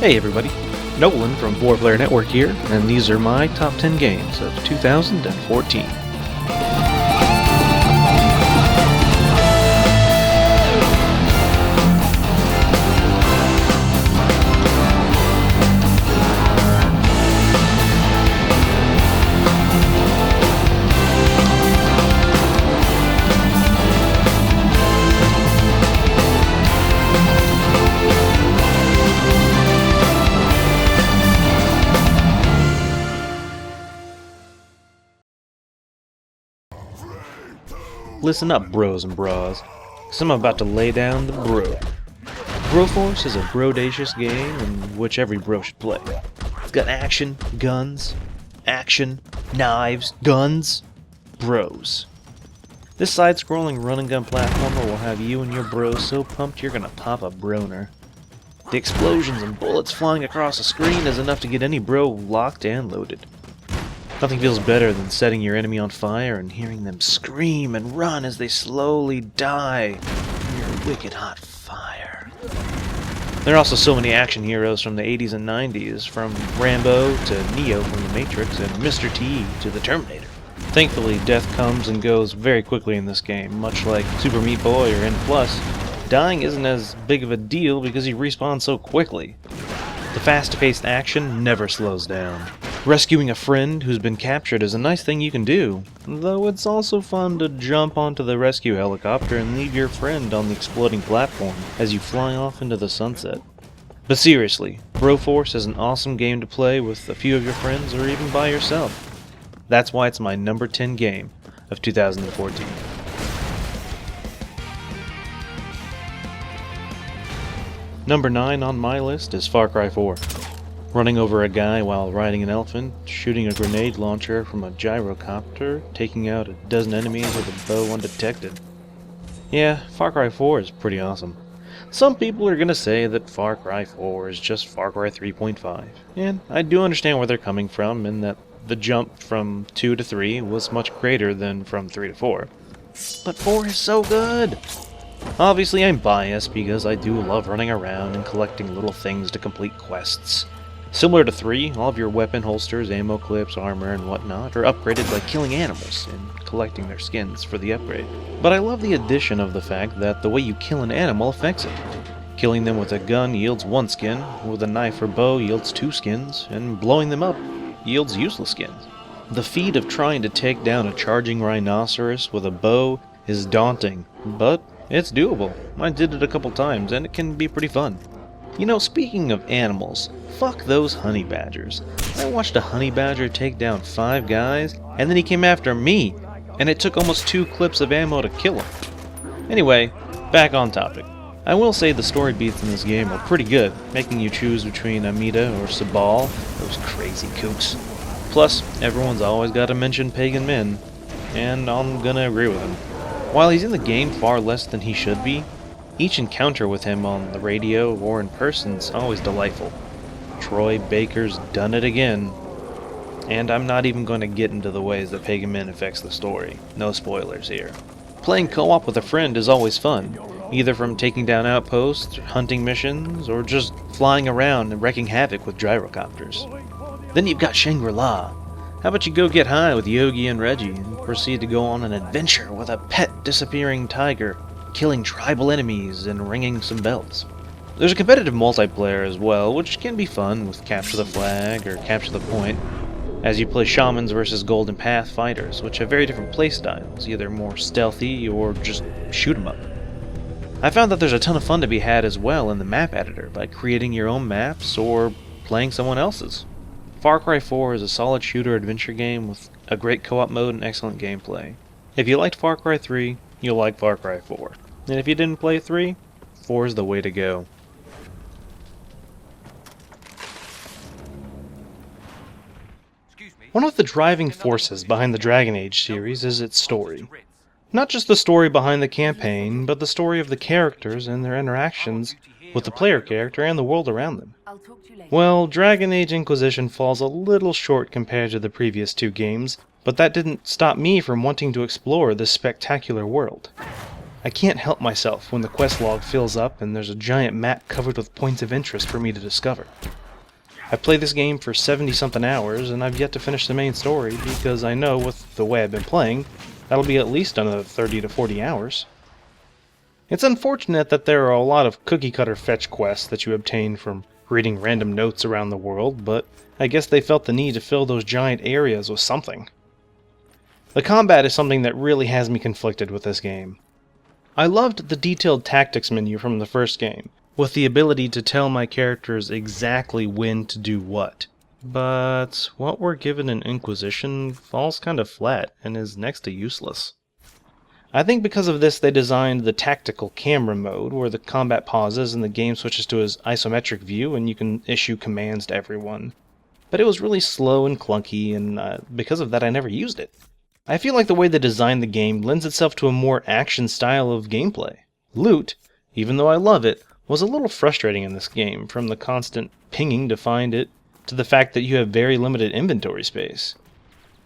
Hey everybody, Nolan from 4Player Network here, and these are my top 10 games of 2014. Listen up, bros and bras, because I'm about to lay down the bro. Broforce is a brodacious game in which every bro should play. It's got action, guns, knives, guns, bros. This side-scrolling run-and-gun platformer will have you and your bros so pumped you're gonna pop a broner. The explosions and bullets flying across the screen is enough to get any bro locked and loaded. Nothing feels better than setting your enemy on fire and hearing them scream and run as they slowly die in your wicked hot fire. There are also so many action heroes from the 80s and 90s, from Rambo to Neo from The Matrix and Mr. T to the Terminator. Thankfully, death comes and goes very quickly in this game, much like Super Meat Boy or N+. Dying isn't as big of a deal because you respawn so quickly. The fast-paced action never slows down. Rescuing a friend who's been captured is a nice thing you can do, though it's also fun to jump onto the rescue helicopter and leave your friend on the exploding platform as you fly off into the sunset. But seriously, Broforce is an awesome game to play with a few of your friends or even by yourself. That's why it's my number 10 game of 2014. Number 9 on my list is Far Cry 4. Running over a guy while riding an elephant, shooting a grenade launcher from a gyrocopter, taking out a dozen enemies with a bow undetected. Yeah, Far Cry 4 is pretty awesome. Some people are gonna say that Far Cry 4 is just Far Cry 3.5, and I do understand where they're coming from in that the jump from 2 to 3 was much greater than from 3 to 4. But 4 is so good! Obviously I'm biased because I do love running around and collecting little things to complete quests. Similar to 3, all of your weapon holsters, ammo clips, armor, and whatnot are upgraded by killing animals and collecting their skins for the upgrade. But I love the addition of the fact that the way you kill an animal affects it. Killing them with a gun yields 1 skin, with a knife or bow yields 2 skins, and blowing them up yields useless skins. The feat of trying to take down a charging rhinoceros with a bow is daunting, but it's doable. I did it a couple times, and it can be pretty fun. You know, speaking of animals, fuck those honey badgers. I watched a honey badger take down 5 guys, and then he came after me, and it took almost 2 clips of ammo to kill him. Anyway, back on topic. I will say the story beats in this game are pretty good, making you choose between Amida or Sabal, those crazy kooks. Plus, everyone's always got to mention Pagan Min, and I'm gonna agree with him. While he's in the game far less than he should be, each encounter with him on the radio or in person is always delightful. Troy Baker's done it again. And I'm not even going to get into the ways that Pagan Min affects the story. No spoilers here. Playing co-op with a friend is always fun, either from taking down outposts, hunting missions, or just flying around and wreaking havoc with gyrocopters. Then you've got Shangri-La. How about you go get high with Yogi and Reggie and proceed to go on an adventure with a pet disappearing tiger, killing tribal enemies and ringing some bells. There's a competitive multiplayer as well, which can be fun with Capture the Flag or Capture the Point, as you play Shamans versus Golden Path fighters, which have very different playstyles, either more stealthy or just shoot 'em up. I found that there's a ton of fun to be had as well in the map editor by creating your own maps or playing someone else's. Far Cry 4 is a solid shooter adventure game with a great co-op mode and excellent gameplay. If you liked Far Cry 3, you'll like Far Cry 4. And if you didn't play 3, 4 is the way to go. One of the driving forces behind the Dragon Age series is its story. Not just the story behind the campaign, but the story of the characters and their interactions with the player character and the world around them. Well, Dragon Age Inquisition falls a little short compared to the previous 2 games, but that didn't stop me from wanting to explore this spectacular world. I can't help myself when the quest log fills up and there's a giant map covered with points of interest for me to discover. I've played this game for 70-something hours, and I've yet to finish the main story because I know with the way I've been playing, that'll be at least another 30 to 40 hours. It's unfortunate that there are a lot of cookie-cutter fetch quests that you obtain from reading random notes around the world, but I guess they felt the need to fill those giant areas with something. The combat is something that really has me conflicted with this game. I loved the detailed tactics menu from the first game, with the ability to tell my characters exactly when to do what. But what we're given in Inquisition falls kinda flat and is next to useless. I think because of this they designed the tactical camera mode, where the combat pauses and the game switches to its isometric view and you can issue commands to everyone. But it was really slow and clunky, and because of that I never used it. I feel like the way they designed the game lends itself to a more action style of gameplay. Loot, even though I love it, was a little frustrating in this game, from the constant pinging to find it, to the fact that you have very limited inventory space.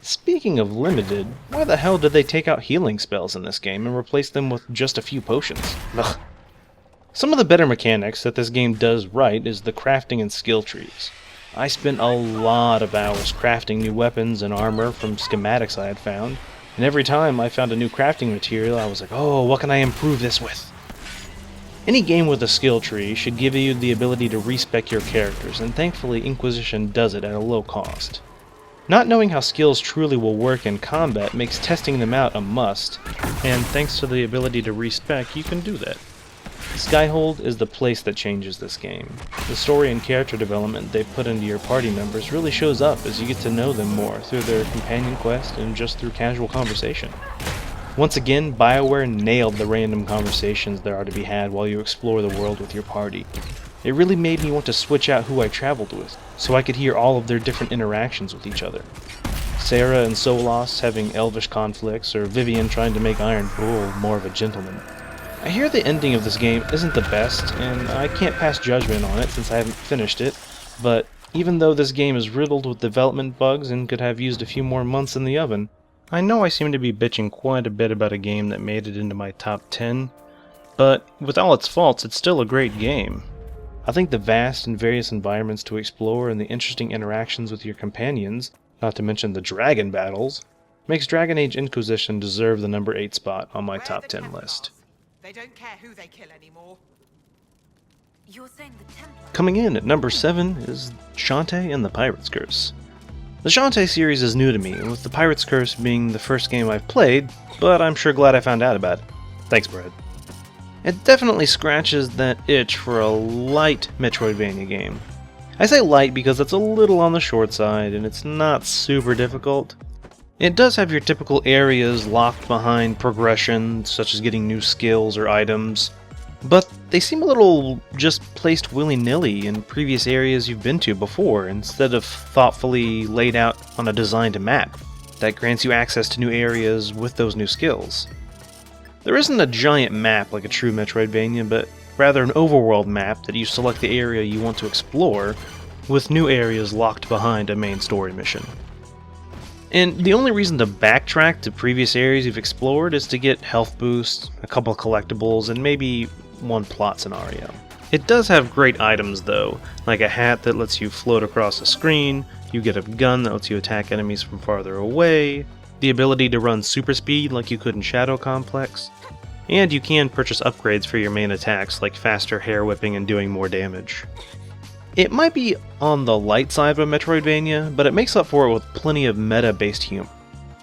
Speaking of limited, why the hell did they take out healing spells in this game and replace them with just a few potions? Ugh. Some of the better mechanics that this game does right is the crafting and skill trees. I spent a lot of hours crafting new weapons and armor from schematics I had found, and every time I found a new crafting material I was like, oh, what can I improve this with? Any game with a skill tree should give you the ability to respec your characters, and thankfully Inquisition does it at a low cost. Not knowing how skills truly will work in combat makes testing them out a must, and thanks to the ability to respec, you can do that. Skyhold is the place that changes this game. The story and character development they put into your party members really shows up as you get to know them more through their companion quest and just through casual conversation. Once again, BioWare nailed the random conversations there are to be had while you explore the world with your party. It really made me want to switch out who I traveled with, so I could hear all of their different interactions with each other. Sarah and Solas having elvish conflicts, or Vivian trying to make Iron Bull more of a gentleman. I hear the ending of this game isn't the best, and I can't pass judgment on it since I haven't finished it, but even though this game is riddled with development bugs and could have used a few more months in the oven, I know I seem to be bitching quite a bit about a game that made it into my top 10, but with all its faults, it's still a great game. I think the vast and various environments to explore and the interesting interactions with your companions, not to mention the dragon battles, makes Dragon Age Inquisition deserve the number 8 spot on my top 10 list. They don't care who they kill anymore. You're saying the Templar? Coming in at number 7 is Shantae and the Pirate's Curse. The Shantae series is new to me, with the Pirate's Curse being the first game I've played, but I'm sure glad I found out about it. Thanks, Brad. It definitely scratches that itch for a light Metroidvania game. I say light because it's a little on the short side, and it's not super difficult. It does have your typical areas locked behind progression, such as getting new skills or items, but they seem a little just placed willy-nilly in previous areas you've been to before, instead of thoughtfully laid out on a designed map that grants you access to new areas with those new skills. There isn't a giant map like a true Metroidvania, but rather an overworld map that you select the area you want to explore, with new areas locked behind a main story mission. And the only reason to backtrack to previous areas you've explored is to get health boosts, a couple of collectibles, and maybe one plot scenario. It does have great items though, like a hat that lets you float across the screen, you get a gun that lets you attack enemies from farther away, the ability to run super speed like you could in Shadow Complex, and you can purchase upgrades for your main attacks like faster hair whipping and doing more damage. It might be on the light side of a Metroidvania, but it makes up for it with plenty of meta-based humor.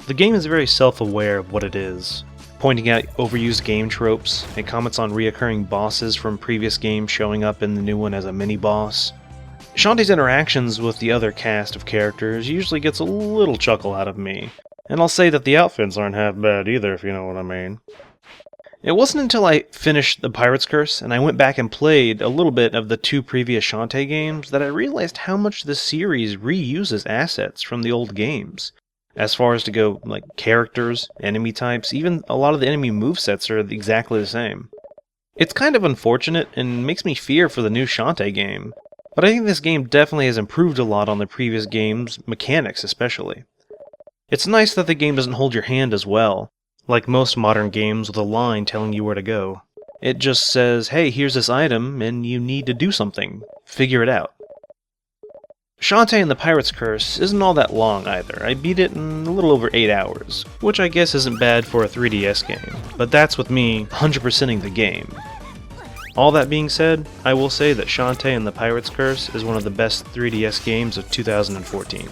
The game is very self-aware of what it is, pointing out overused game tropes. It comments on reoccurring bosses from previous games showing up in the new one as a mini-boss. Shantae's interactions with the other cast of characters usually gets a little chuckle out of me, and I'll say that the outfits aren't half bad either, if you know what I mean. It wasn't until I finished The Pirate's Curse and I went back and played a little bit of the 2 previous Shantae games that I realized how much the series reuses assets from the old games. As far as to go, like characters, enemy types, even a lot of the enemy movesets are exactly the same. It's kind of unfortunate and makes me fear for the new Shantae game, but I think this game definitely has improved a lot on the previous game's mechanics especially. It's nice that the game doesn't hold your hand as well. like most modern games with a line telling you where to go. It just says, hey, here's this item, and you need to do something. Figure it out. Shantae and the Pirate's Curse isn't all that long either. I beat it in a little over 8 hours, which I guess isn't bad for a 3DS game, but that's with me 100%ing the game. All that being said, I will say that Shantae and the Pirate's Curse is one of the best 3DS games of 2014.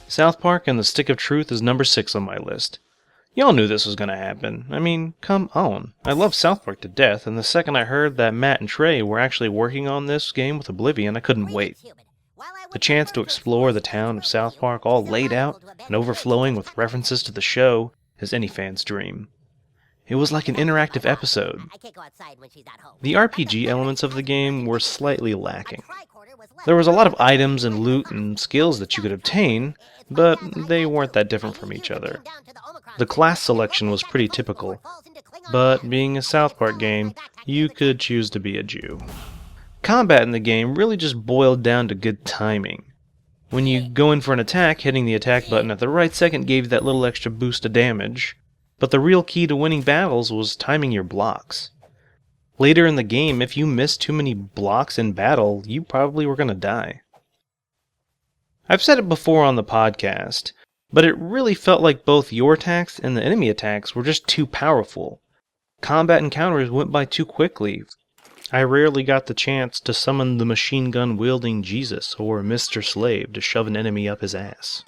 South Park and the Stick of Truth is number 6 on my list. Y'all knew this was gonna happen. I mean, come on. I love South Park to death, and the second I heard that Matt and Trey were actually working on this game with Oblivion, I couldn't wait. The chance to explore the town of South Park all laid out and overflowing with references to the show is any fan's dream. It was like an interactive episode. The RPG elements of the game were slightly lacking. There was a lot of items and loot and skills that you could obtain, but they weren't that different from each other. The class selection was pretty typical, but being a South Park game, you could choose to be a Jew. Combat in the game really just boiled down to good timing. When you go in for an attack, hitting the attack button at the right second gave you that little extra boost of damage, but the real key to winning battles was timing your blocks. Later in the game, if you missed too many blocks in battle, you probably were going to die. I've said it before on the podcast, but it really felt like both your attacks and the enemy attacks were just too powerful. Combat encounters went by too quickly. I rarely got the chance to summon the machine gun wielding Jesus or Mr. Slave to shove an enemy up his ass.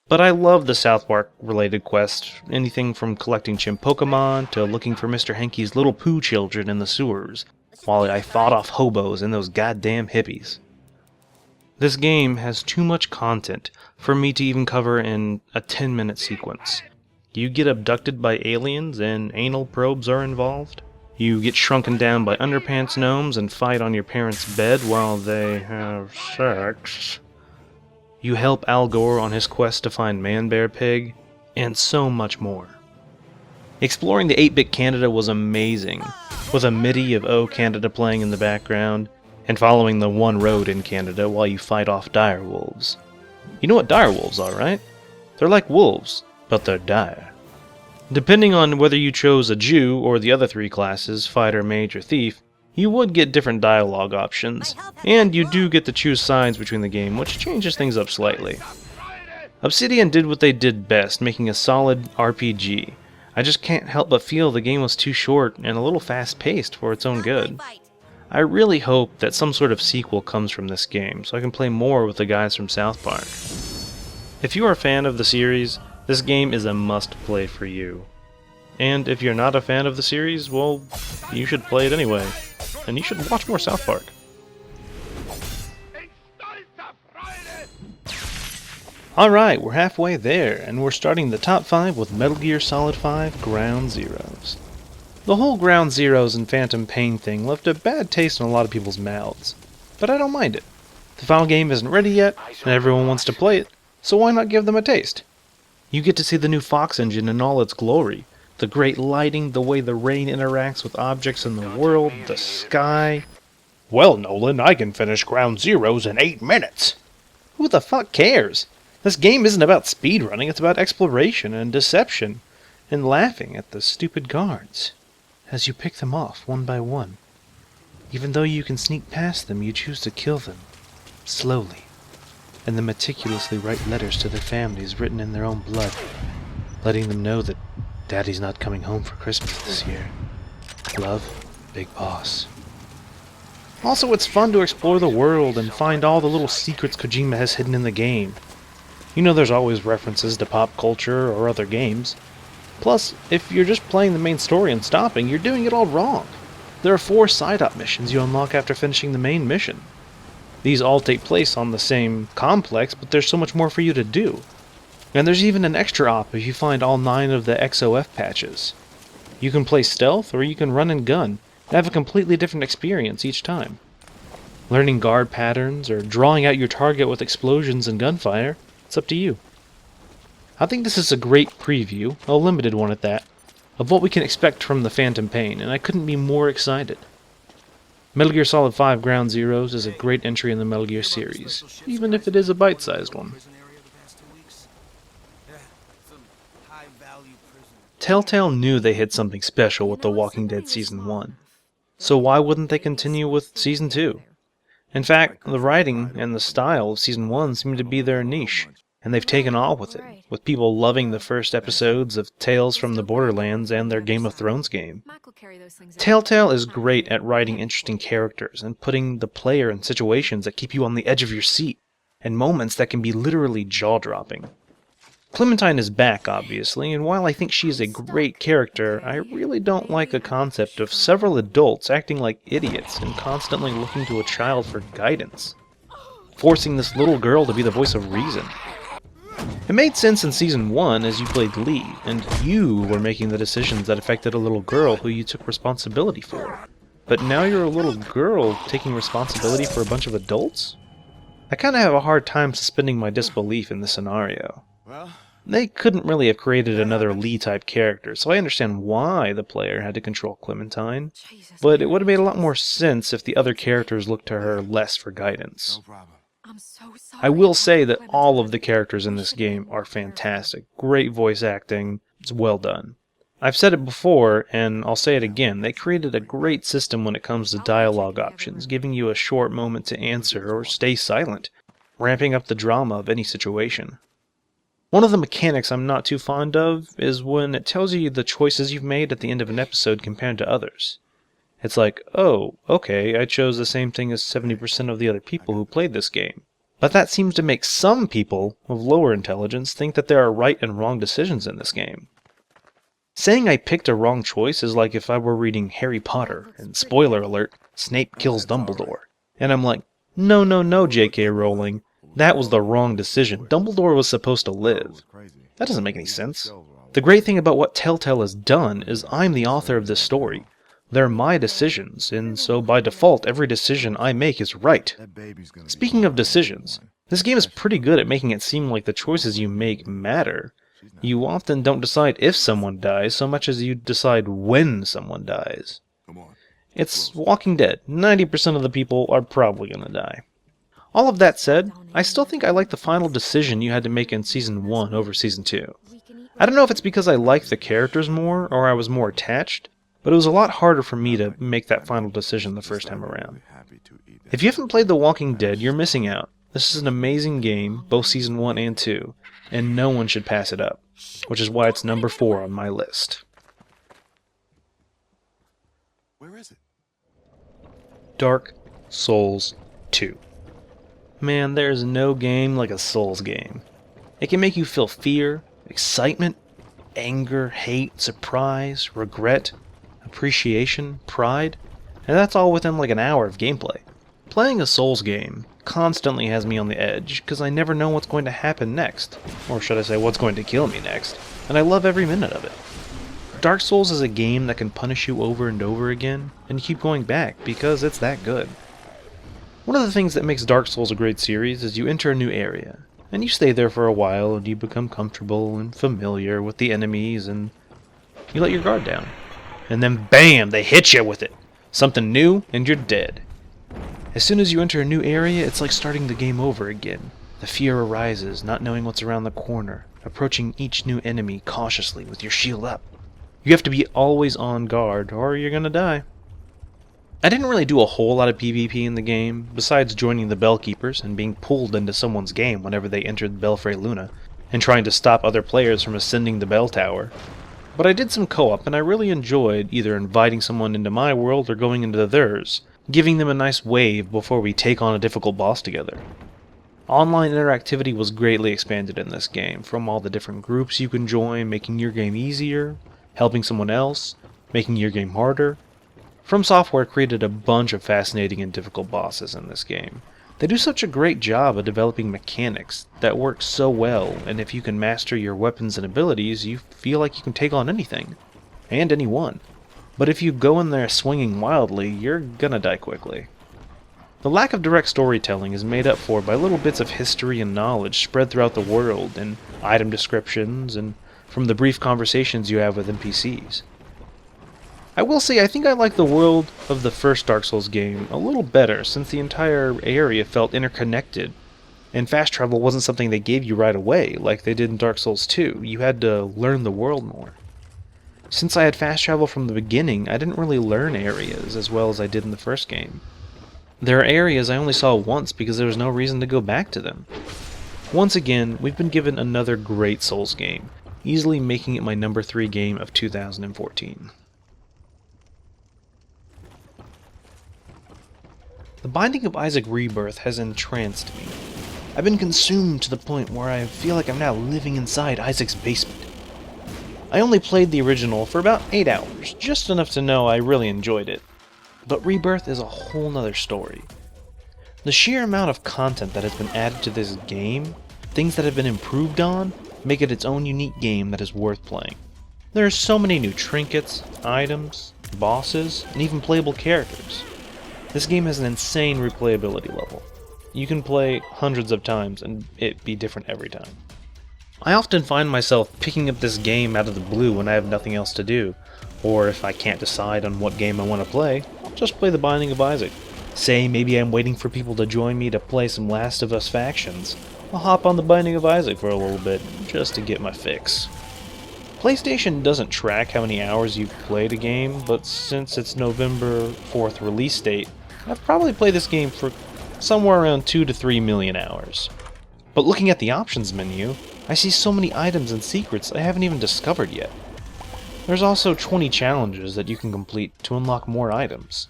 But I love the South Park related quests, anything from collecting chimp Pokemon to looking for Mr. Hanky's little poo children in the sewers, while I fought off hobos and those goddamn hippies. This game has too much content for me to even cover in a 10-minute sequence. You get abducted by aliens and anal probes are involved. You get shrunken down by underpants gnomes and fight on your parents' bed while they have sex. You help Al Gore on his quest to find Man-Bear Pig, and so much more. Exploring the 8-bit Canada was amazing, with a MIDI of Oh Canada playing in the background, and following the one road in Canada while you fight off direwolves. You know what direwolves are, right? They're like wolves, but they're dire. Depending on whether you chose a Jew or the other 3 classes, fighter, mage, or thief, you would get different dialogue options, and you do get to choose sides between the game, which changes things up slightly. Obsidian did what they did best, making a solid RPG. I just can't help but feel the game was too short and a little fast-paced for its own good. I really hope that some sort of sequel comes from this game, so I can play more with the guys from South Park. If you are a fan of the series, this game is a must-play for you. And if you're not a fan of the series, well, you should play it anyway. And you should watch more South Park. Alright, we're halfway there, and we're starting the top 5 with Metal Gear Solid 5 Ground Zeroes. The whole Ground Zeroes and Phantom Pain thing left a bad taste in a lot of people's mouths, but I don't mind it. The final game isn't ready yet, and everyone wants to play it, so why not give them a taste? You get to see the new Fox engine in all its glory. The great lighting, the way the rain interacts with objects in the world, the sky. Well, Nolan, I can finish Ground Zeroes in 8 minutes. Who the fuck cares? This game isn't about speedrunning, it's about exploration and deception, and laughing at the stupid guards as you pick them off one by one. Even though you can sneak past them, you choose to kill them, slowly, and then meticulously write letters to their families written in their own blood, letting them know that Daddy's not coming home for Christmas this year. Love, Big Boss. Also, it's fun to explore the world and find all the little secrets Kojima has hidden in the game. You know there's always references to pop culture or other games. Plus, if you're just playing the main story and stopping, you're doing it all wrong. There are 4 side-op missions you unlock after finishing the main mission. These all take place on the same complex, but there's so much more for you to do. And there's even an extra op if you find all 9 of the XOF patches. You can play stealth, or you can run and gun, and have a completely different experience each time. Learning guard patterns, or drawing out your target with explosions and gunfire, it's up to you. I think this is a great preview, a limited one at that, of what we can expect from the Phantom Pain, and I couldn't be more excited. Metal Gear Solid 5 Ground Zeroes is a great entry in the Metal Gear series, even if it is a bite-sized one. Telltale knew they hit something special with The Walking Dead Season 1, so why wouldn't they continue with Season 2? In fact, the writing and the style of Season 1 seemed to be their niche, and they've taken off with it, with people loving the first episodes of Tales from the Borderlands and their Game of Thrones game. Telltale is great at writing interesting characters and putting the player in situations that keep you on the edge of your seat, and moments that can be literally jaw-dropping. Clementine is back, obviously, and while I think she is a great character, I really don't like the concept of several adults acting like idiots and constantly looking to a child for guidance, forcing this little girl to be the voice of reason. It made sense in Season 1 as you played Lee, and you were making the decisions that affected a little girl who you took responsibility for. But now you're a little girl taking responsibility for a bunch of adults? I kinda have a hard time suspending my disbelief in this scenario. They couldn't really have created another Lee-type character, so I understand why the player had to control Clementine, but it would have made a lot more sense if the other characters looked to her less for guidance. I will say that all of the characters in this game are fantastic. Great voice acting. It's well done. I've said it before, and I'll say it again, they created a great system when it comes to dialogue options, giving you a short moment to answer or stay silent, ramping up the drama of any situation. One of the mechanics I'm not too fond of is when it tells you the choices you've made at the end of an episode compared to others. It's like, oh, okay, I chose the same thing as 70% of the other people who played this game. But that seems to make some people of lower intelligence think that there are right and wrong decisions in this game. Saying I picked a wrong choice is like if I were reading Harry Potter, and spoiler alert, Snape kills Dumbledore. And I'm like, no, J.K. Rowling. That was the wrong decision. Dumbledore was supposed to live. That doesn't make any sense. The great thing about what Telltale has done is I'm the author of this story. They're my decisions, and so by default every decision I make is right. Speaking of decisions, this game is pretty good at making it seem like the choices you make matter. You often don't decide if someone dies so much as you decide when someone dies. It's Walking Dead. 90% of the people are probably gonna die. All of that said, I still think I like the final decision you had to make in Season 1 over Season 2. I don't know if it's because I liked the characters more, or I was more attached, but it was a lot harder for me to make that final decision the first time around. If you haven't played The Walking Dead, you're missing out. This is an amazing game, both Season 1 and 2, and no one should pass it up, which is why it's number 4 on my list. Where is it? Dark Souls 2. Man, there's no game like a Souls game. It can make you feel fear, excitement, anger, hate, surprise, regret, appreciation, pride, and that's all within like an hour of gameplay. Playing a Souls game constantly has me on the edge, because I never know what's going to happen next, or should I say what's going to kill me next, and I love every minute of it. Dark Souls is a game that can punish you over and over again, and you keep going back because it's that good. One of the things that makes Dark Souls a great series is you enter a new area, and you stay there for a while and you become comfortable and familiar with the enemies and you let your guard down. And then BAM! They hit you with it! Something new and you're dead. As soon as you enter a new area, it's like starting the game over again. The fear arises, not knowing what's around the corner, approaching each new enemy cautiously with your shield up. You have to be always on guard or you're gonna die. I didn't really do a whole lot of PvP in the game, besides joining the Bellkeepers and being pulled into someone's game whenever they entered Belfray Luna, and trying to stop other players from ascending the bell tower. But I did some co-op, and I really enjoyed either inviting someone into my world or going into theirs, giving them a nice wave before we take on a difficult boss together. Online interactivity was greatly expanded in this game, from all the different groups you can join, making your game easier, helping someone else, making your game harder. From Software created a bunch of fascinating and difficult bosses in this game. They do such a great job of developing mechanics that work so well, and if you can master your weapons and abilities, you feel like you can take on anything, and anyone. But if you go in there swinging wildly, you're gonna die quickly. The lack of direct storytelling is made up for by little bits of history and knowledge spread throughout the world, and item descriptions, and from the brief conversations you have with NPCs. I will say I think I like the world of the first Dark Souls game a little better, since the entire area felt interconnected, and fast travel wasn't something they gave you right away, like they did in Dark Souls 2. You had to learn the world more. Since I had fast travel from the beginning, I didn't really learn areas as well as I did in the first game. There are areas I only saw once because there was no reason to go back to them. Once again, we've been given another great Souls game, easily making it my number 3 game of 2014. The Binding of Isaac Rebirth has entranced me. I've been consumed to the point where I feel like I'm now living inside Isaac's basement. I only played the original for about 8 hours, just enough to know I really enjoyed it. But Rebirth is a whole nother story. The sheer amount of content that has been added to this game, things that have been improved on, make it its own unique game that is worth playing. There are so many new trinkets, items, bosses, and even playable characters. This game has an insane replayability level. You can play hundreds of times and it be different every time. I often find myself picking up this game out of the blue when I have nothing else to do, or if I can't decide on what game I want to play, I'll just play The Binding of Isaac. Say maybe I'm waiting for people to join me to play some Last of Us factions. I'll hop on The Binding of Isaac for a little bit, just to get my fix. PlayStation doesn't track how many hours you've played a game, but since its November 4th release date, I've probably played this game for somewhere around 2 to 3 million hours. But looking at the options menu, I see so many items and secrets I haven't even discovered yet. There's also 20 challenges that you can complete to unlock more items.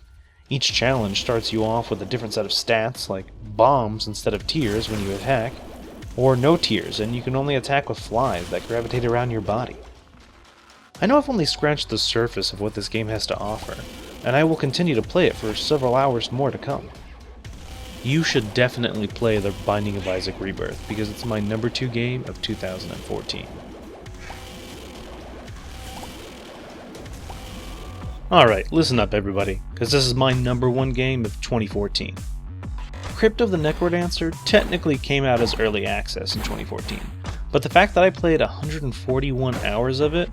Each challenge starts you off with a different set of stats, like bombs instead of tears when you attack, or no tears and you can only attack with flies that gravitate around your body. I know I've only scratched the surface of what this game has to offer, and I will continue to play it for several hours more to come. You should definitely play The Binding of Isaac Rebirth because it's my number 2 game of 2014. Alright, listen up everybody, because this is my number 1 game of 2014. Crypt of the Necrodancer technically came out as early access in 2014, but the fact that I played 141 hours of it,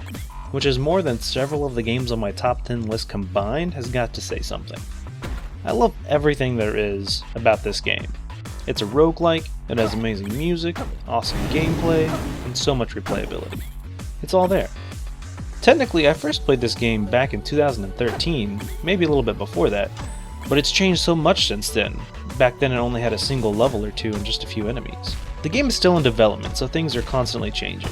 which is more than several of the games on my top 10 list combined, has got to say something. I love everything there is about this game. It's a roguelike, it has amazing music, awesome gameplay, and so much replayability. It's all there. Technically, I first played this game back in 2013, maybe a little bit before that, but it's changed so much since then. Back then it only had a single level or two and just a few enemies. The game is still in development, so things are constantly changing.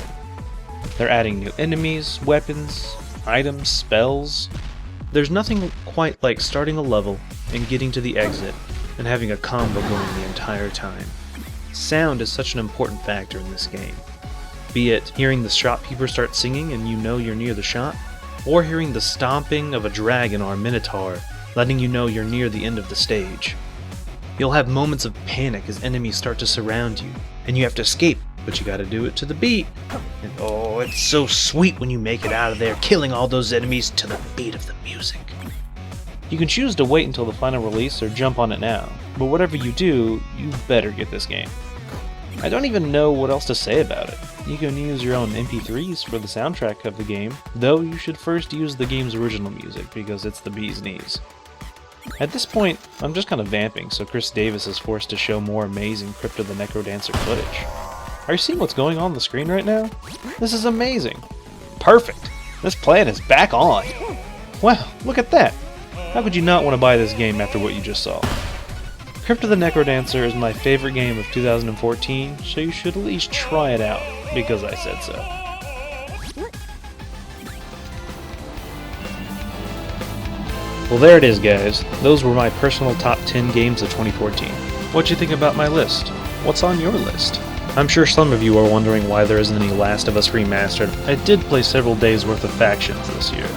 They're adding new enemies, weapons, items, spells. There's nothing quite like starting a level and getting to the exit and having a combo going the entire time. Sound is such an important factor in this game. Be it hearing the shopkeeper start singing and you know you're near the shop, or hearing the stomping of a dragon or a minotaur letting you know you're near the end of the stage. You'll have moments of panic as enemies start to surround you, and you have to escape, but you gotta do it to the beat. And oh, it's so sweet when you make it out of there, killing all those enemies to the beat of the music. You can choose to wait until the final release or jump on it now, but whatever you do, you better get this game. I don't even know what else to say about it. You can use your own MP3s for the soundtrack of the game, though you should first use the game's original music because it's the bee's knees. At this point, I'm just kind of vamping, so Chris Davis is forced to show more amazing Crypt of the Necrodancer footage. Are you seeing what's going on the screen right now? This is amazing. Perfect. This plan is back on. Wow, look at that. How could you not want to buy this game after what you just saw? Crypt of the Necrodancer is my favorite game of 2014, so you should at least try it out, because I said so. Well, there it is, guys. Those were my personal top 10 games of 2014. What'd you think about my list? What's on your list? I'm sure some of you are wondering why there isn't any Last of Us Remastered. I did play several days worth of factions this year,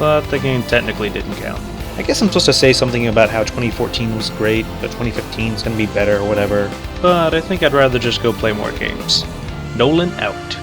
but the game technically didn't count. I guess I'm supposed to say something about how 2014 was great, but 2015 is going to be better or whatever, but I think I'd rather just go play more games. Nolan out.